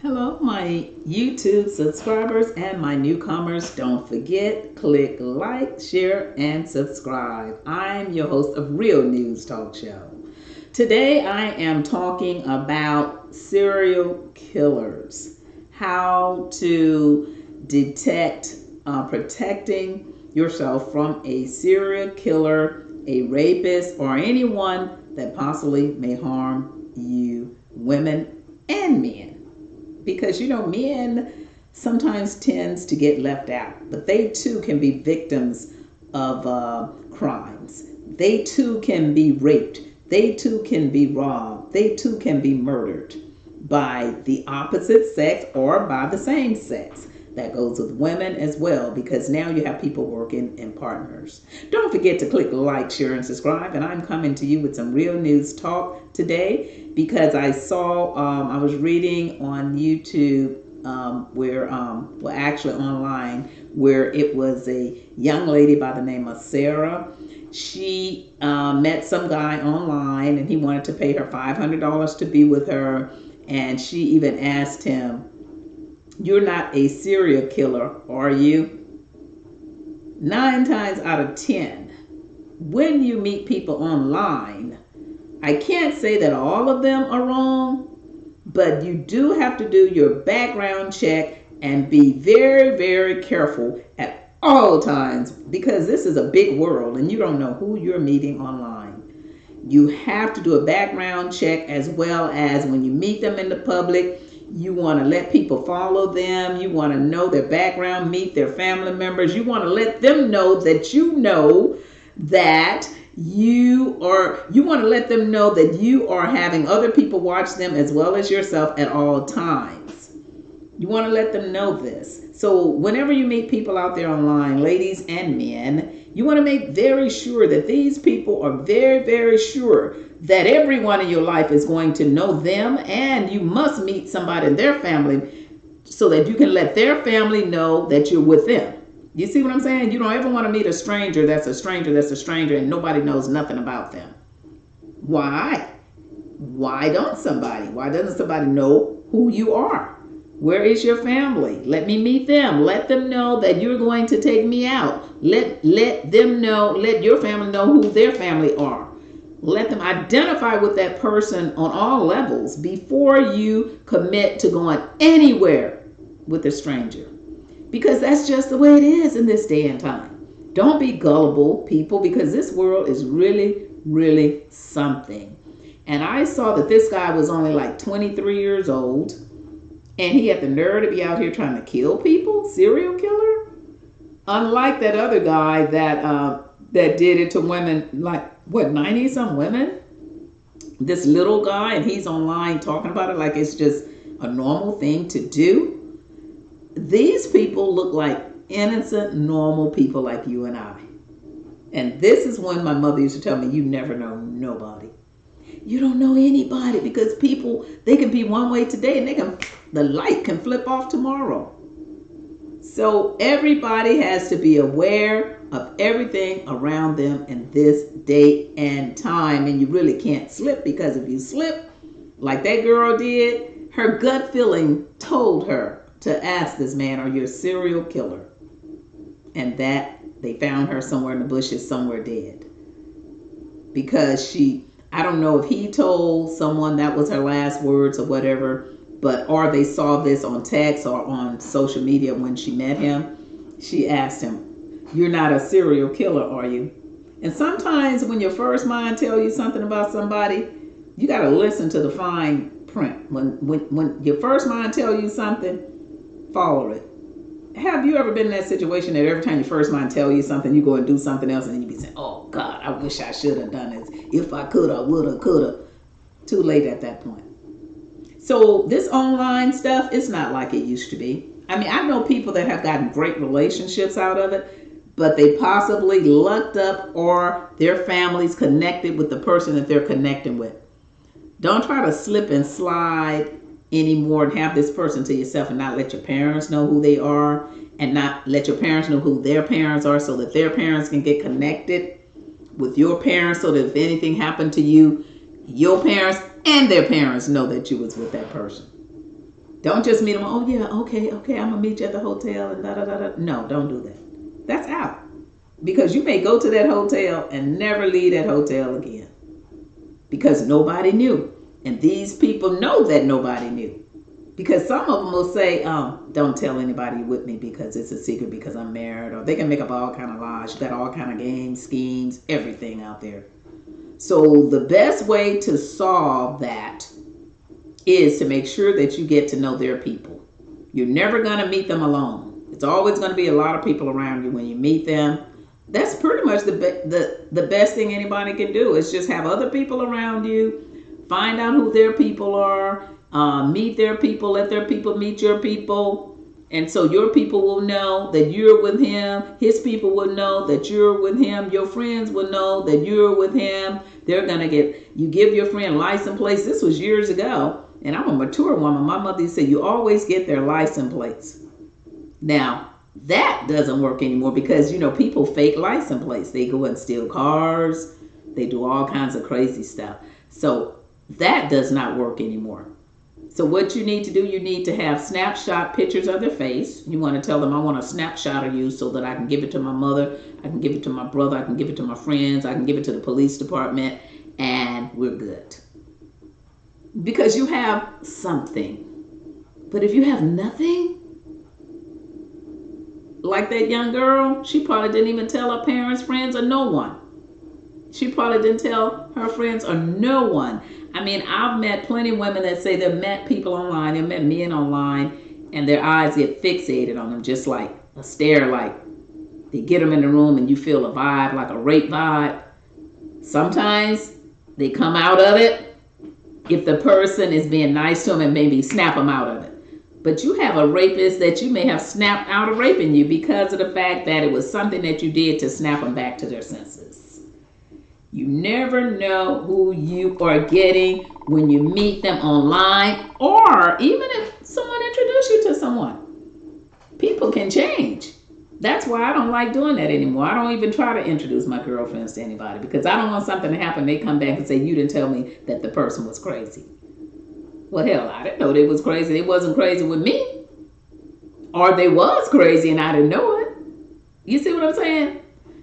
Hello, my YouTube subscribers and my newcomers. Don't forget, click like, share, and subscribe. I'm your host of Real News Talk Show. Today I am talking about serial killers, how to detect, protecting yourself from a serial killer, a rapist, or anyone that possibly may harm you, women and men, because men sometimes tends to get left out, but they too can be victims of crimes. They too can be raped. They too can be robbed. They too can be murdered by the opposite sex or by the same sex. That goes with women as well, because now you have people working in partners. Don't forget to click like, share, and subscribe. And I'm coming to you with some real news talk today because I was reading on YouTube actually online, where it was a young lady by the name of Sarah. She met some guy online and he wanted to pay her $500 to be with her. And she even asked him, "You're not a serial killer, are you?" 9 times out of 10, when you meet people online, I can't say that all of them are wrong, but you do have to do your background check and be very, very careful at all times, because this is a big world and you don't know who you're meeting online. You have to do a background check, as well as when you meet them in the public. You want to let people follow them. You want to know their background, meet their family members. You want to let them know that you want to let them know that you are having other people watch them as well as yourself at all times. You want to let them know this. So whenever you meet people out there online, ladies and men, you want to make very sure that these people are very, very sure that everyone in your life is going to know them, and you must meet somebody in their family so that you can let their family know that you're with them. You see what I'm saying? You don't ever want to meet a stranger that's a stranger that's a stranger and nobody knows nothing about them. Why? Why doesn't somebody know who you are? Where is your family? Let me meet them. Let them know that you're going to take me out. Let them know, let your family know who their family are. Let them identify with that person on all levels before you commit to going anywhere with a stranger. Because that's just the way it is in this day and time. Don't be gullible, people, because this world is really, really something. And I saw that this guy was only like 23 years old, and he had the nerve to be out here trying to kill people. Serial killer. Unlike that other guy that did it to women, like what, 90 some women. This little guy, and he's online talking about it like it's just a normal thing to do. These people look like innocent, normal people like you and I. And this is when my mother used to tell me, you never know nobody. You don't know anybody, because people, they can be one way today and the light can flip off tomorrow. So everybody has to be aware of everything around them in this day and time. And you really can't slip, because if you slip, like that girl did, her gut feeling told her to ask this man, "Are you a serial killer?" And that they found her somewhere in the bushes, somewhere dead. Because I don't know if he told someone that was her last words or whatever, or they saw this on text or on social media when she met him. She asked him, "You're not a serial killer, are you?" And sometimes when your first mind tells you something about somebody, you got to listen to the fine print. When your first mind tells you something, follow it. Have you ever been in that situation that every time your first mind tell you something, you go and do something else, and then you be saying, "Oh God, I wish I should have done this. If I could, I would have, could have." Too late at that point. So this online stuff, it's not like it used to be. I mean, I know people that have gotten great relationships out of it, but they possibly lucked up, or their families connected with the person that they're connecting with. Don't try to slip and slide anymore and have this person to yourself, and not let your parents know who they are, and not let your parents know who their parents are, so that their parents can get connected with your parents, so that if anything happened to you, your parents and their parents know that you was with that person. Don't just meet them. Oh yeah, okay, I'm gonna meet you at the hotel and da da da da. No, don't do that. That's out, because you may go to that hotel and never leave that hotel again because nobody knew, and these people know that nobody knew. Because some of them will say, don't tell anybody with me because it's a secret because I'm married, or they can make up all kind of lies. You got all kind of games, schemes, everything out there. So the best way to solve that is to make sure that you get to know their people. You're never going to meet them alone. It's always going to be a lot of people around you when you meet them. That's pretty much the best thing anybody can do is just have other people around you, find out who their people are, meet their people, let their people meet your people. And so your people will know that you're with him. His people will know that you're with him. Your friends will know that you're with him. They're going to you give your friend license plates. This was years ago. And I'm a mature woman. My mother said you always get their license plates. Now, that doesn't work anymore because, people fake license plates. They go and steal cars. They do all kinds of crazy stuff. So that does not work anymore. So what you need to do, you need to have snapshot pictures of their face. You want to tell them, I want a snapshot of you so that I can give it to my mother, I can give it to my brother, I can give it to my friends, I can give it to the police department, and we're good. Because you have something. But if you have nothing, like that young girl, she probably didn't even tell her parents, friends, or no one. She probably didn't tell her friends or no one. I mean, I've met plenty of women that say they've met people online, they've met men online, and their eyes get fixated on them, just like a stare, like they get them in the room and you feel a vibe, like a rape vibe. Sometimes they come out of it if the person is being nice to them and maybe snap them out of it. But you have a rapist that you may have snapped out of raping you because of the fact that it was something that you did to snap them back to their senses. You never know who you are getting when you meet them online, or even if someone introduced you to someone. People can change. That's why I don't like doing that anymore. I don't even try to introduce my girlfriends to anybody because I don't want something to happen. They come back and say, you didn't tell me that the person was crazy. Well, hell, I didn't know they was crazy. They wasn't crazy with me. Or they was crazy and I didn't know it. You see what I'm saying?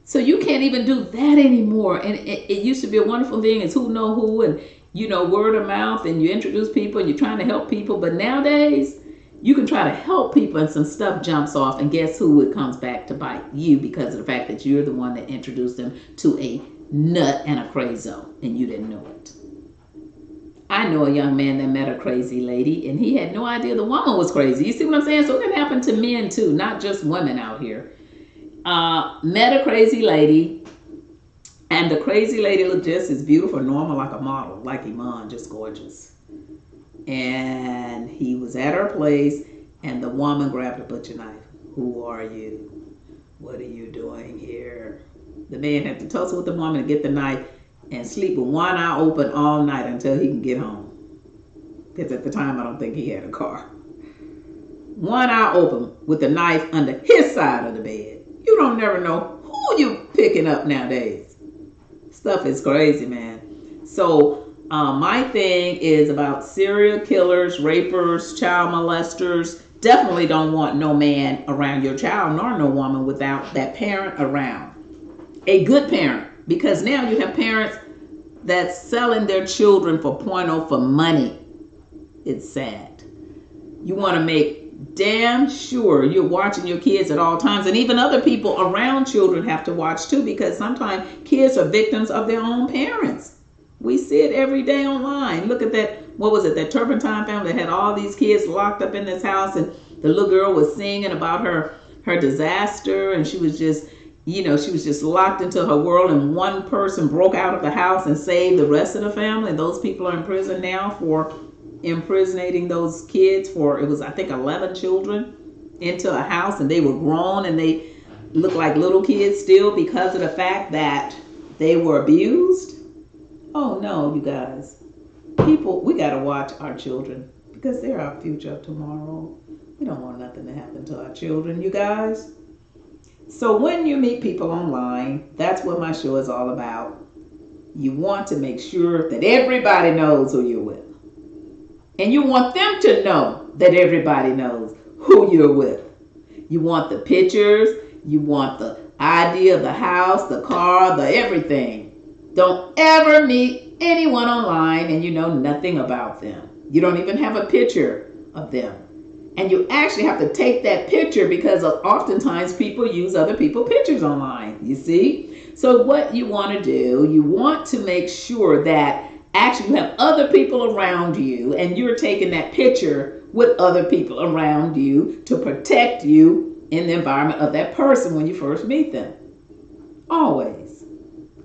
So you can't even do that anymore. And it used to be a wonderful thing. It's who know who and, word of mouth, and you introduce people and you're trying to help people. But nowadays, you can try to help people and some stuff jumps off, and guess who? It comes back to bite you because of the fact that you're the one that introduced them to a nut and a crazo and you didn't know it. I know a young man that met a crazy lady and he had no idea the woman was crazy. You see what I'm saying? So it can happen to men too, not just women out here. Met a crazy lady, and the crazy lady looked just as beautiful, normal, like a model, like Iman, just gorgeous. And he was at her place, and the woman grabbed a butcher knife. Who are you? What are you doing here? The man had to tussle with the woman and get the knife and sleep with one eye open all night until he can get home. Because at the time, I don't think he had a car. One eye open with the knife under his side of the bed. You don't never know who you picking up nowadays. Stuff is crazy, man. So my thing is about serial killers, rapers, child molesters. Definitely don't want no man around your child nor no woman without that parent around. A good parent. Because now you have parents that's selling their children for porno for money. It's sad. You want to make damn sure you're watching your kids at all times, and even other people around children have to watch too, because sometimes kids are victims of their own parents. We see it every day online. Look at that, what was it, that Turpentine family that had all these kids locked up in this house, and the little girl was singing about her disaster, and she was just locked into her world, and one person broke out of the house and saved the rest of the family. And those people are in prison now for imprisoning those kids for, it was I think 11 children into a house, and they were grown and they looked like little kids still because of the fact that they were abused. Oh no, you guys, people, we got to watch our children because they're our future tomorrow. We don't want nothing to happen to our children, you guys. So when you meet people online, that's what my show is all about. You want to make sure that everybody knows who you're with. And you want them to know that everybody knows who you're with. You want the pictures, you want the idea of the house, the car, the everything. Don't ever meet anyone online and you know nothing about them. You don't even have a picture of them. And you actually have to take that picture because oftentimes people use other people's pictures online, you see? So what you want to do, you want to make sure that actually you have other people around you and you're taking that picture with other people around you to protect you in the environment of that person when you first meet them. Always.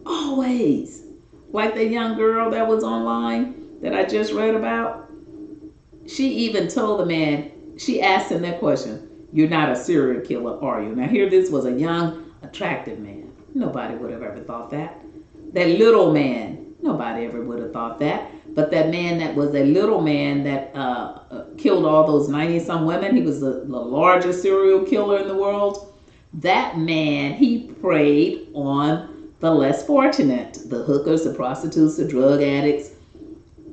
Always. Like the young girl that was online that I just read about. She even told the man, she asked him that question, "You're not a serial killer, are you?" Now here this was a young, attractive man. Nobody would have ever thought that. That little man, nobody ever would have thought that. But that man that was a little man that killed all those 90-some women, he was the largest serial killer in the world. That man, he preyed on the less fortunate, the hookers, the prostitutes, the drug addicts.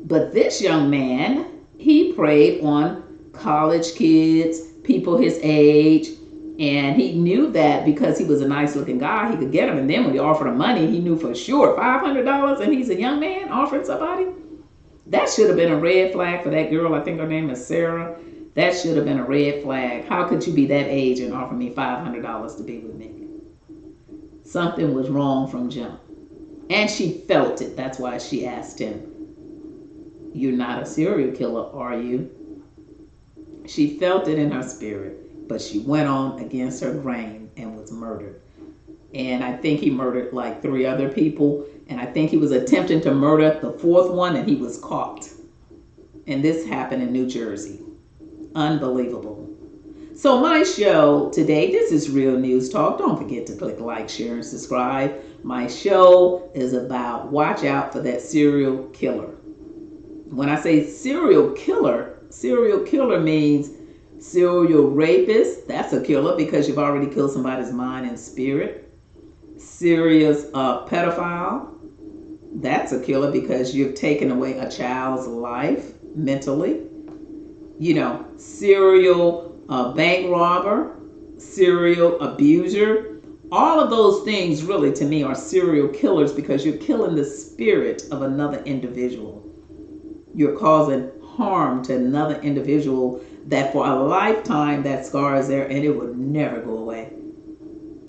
But this young man, he preyed on college kids, people his age, and he knew that because he was a nice looking guy, he could get them. And then when he offered him money, he knew for sure $500 and he's a young man offering somebody. That should have been a red flag for that girl. I think her name is Sarah. That should have been a red flag. How could you be that age and offer me $500 to be with me? Something was wrong from jump. And she felt it. That's why she asked him, "You're not a serial killer, are you?" She felt it in her spirit, but she went on against her grain and was murdered. And I think he murdered like 3 other people. And I think he was attempting to murder the 4th one and he was caught. And this happened in New Jersey. Unbelievable. So my show today, this is Real News Talk. Don't forget to click like, share, and subscribe. My show is about watch out for that serial killer. When I say serial killer means serial rapist. That's a killer because you've already killed somebody's mind and spirit. Serious pedophile. That's a killer because you've taken away a child's life mentally. You know, serial bank robber, serial abuser. All of those things really to me are serial killers because you're killing the spirit of another individual. You're causing harm to another individual that for a lifetime that scar is there and it will never go away.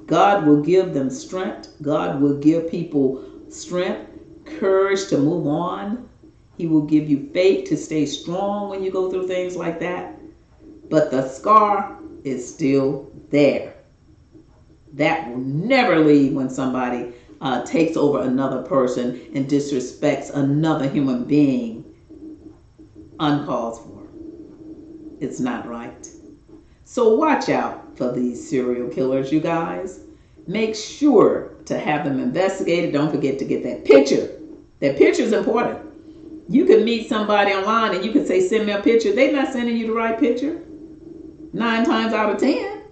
God will give them strength. God will give people strength, courage to move on. He will give you faith to stay strong when you go through things like that. But the scar is still there. That will never leave when somebody takes over another person and disrespects another human being uncalled for. It's not right. So watch out for these serial killers, you guys. Make sure to have them investigated. Don't forget to get that picture. That picture is important. You can meet somebody online and you can say, "Send me a picture." They're not sending you the right picture 9 times out of 10.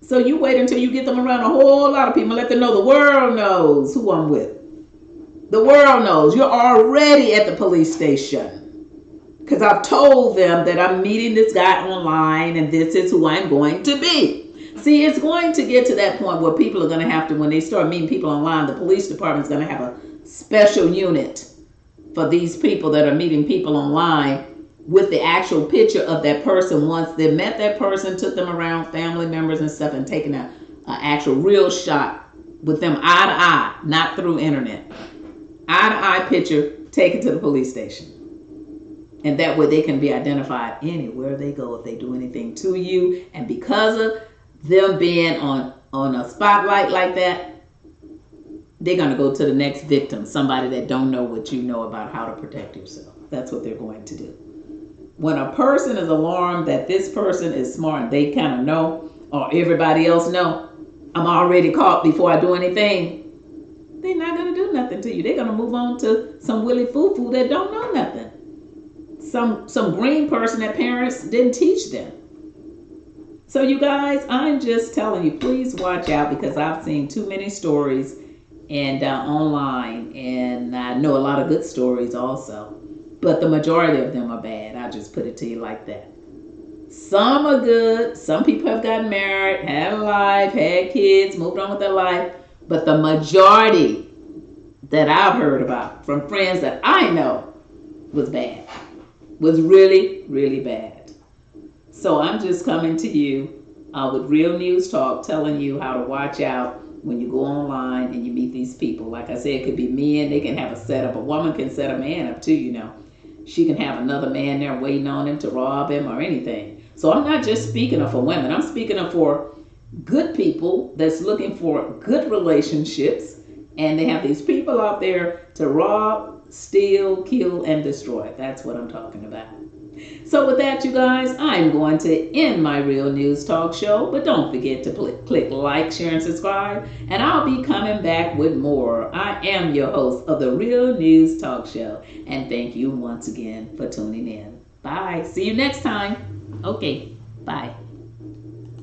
So you wait until you get them around a whole lot of people. Let them know the world knows who I'm with. The world knows. You're already at the police station. Because I've told them that I'm meeting this guy online and this is who I'm going to be. See, it's going to get to that point where people are going to have to, when they start meeting people online, the police department's going to have a special unit for these people that are meeting people online with the actual picture of that person once they met that person, took them around, family members and stuff, and taken an actual real shot with them eye to eye, not through internet. Eye to eye picture taken to the police station. And that way they can be identified anywhere they go if they do anything to you. And because of them being on a spotlight like that, they're going to go to the next victim, somebody that don't know what you know about how to protect yourself. That's what they're going to do. When a person is alarmed that this person is smart and they kind of know, or everybody else know, I'm already caught before I do anything, they're not going to do nothing to you. They're going to move on to some willy foo-foo that don't know nothing. Some green person that parents didn't teach them. So you guys, I'm just telling you, please watch out because I've seen too many stories and online, and I know a lot of good stories also. But the majority of them are bad. I'll just put it to you like that. Some are good. Some people have gotten married, had a life, had kids, moved on with their life. But the majority that I've heard about from friends that I know was bad, was really, really bad. So I'm just coming to you with Real News Talk, telling you how to watch out when you go online and you meet these people. Like I said, it could be men. They can have a setup. A woman can set a man up too, you know. She can have another man there waiting on him to rob him or anything. So I'm not just speaking of for women. I'm speaking of for good people that's looking for good relationships. And they have these people out there to rob, steal, kill, and destroy. That's what I'm talking about. So with that, you guys, I'm going to end my Real News Talk show. But don't forget to click like, share, and subscribe. And I'll be coming back with more. I am your host of the Real News Talk show. And thank you once again for tuning in. Bye. See you next time. Okay. Bye.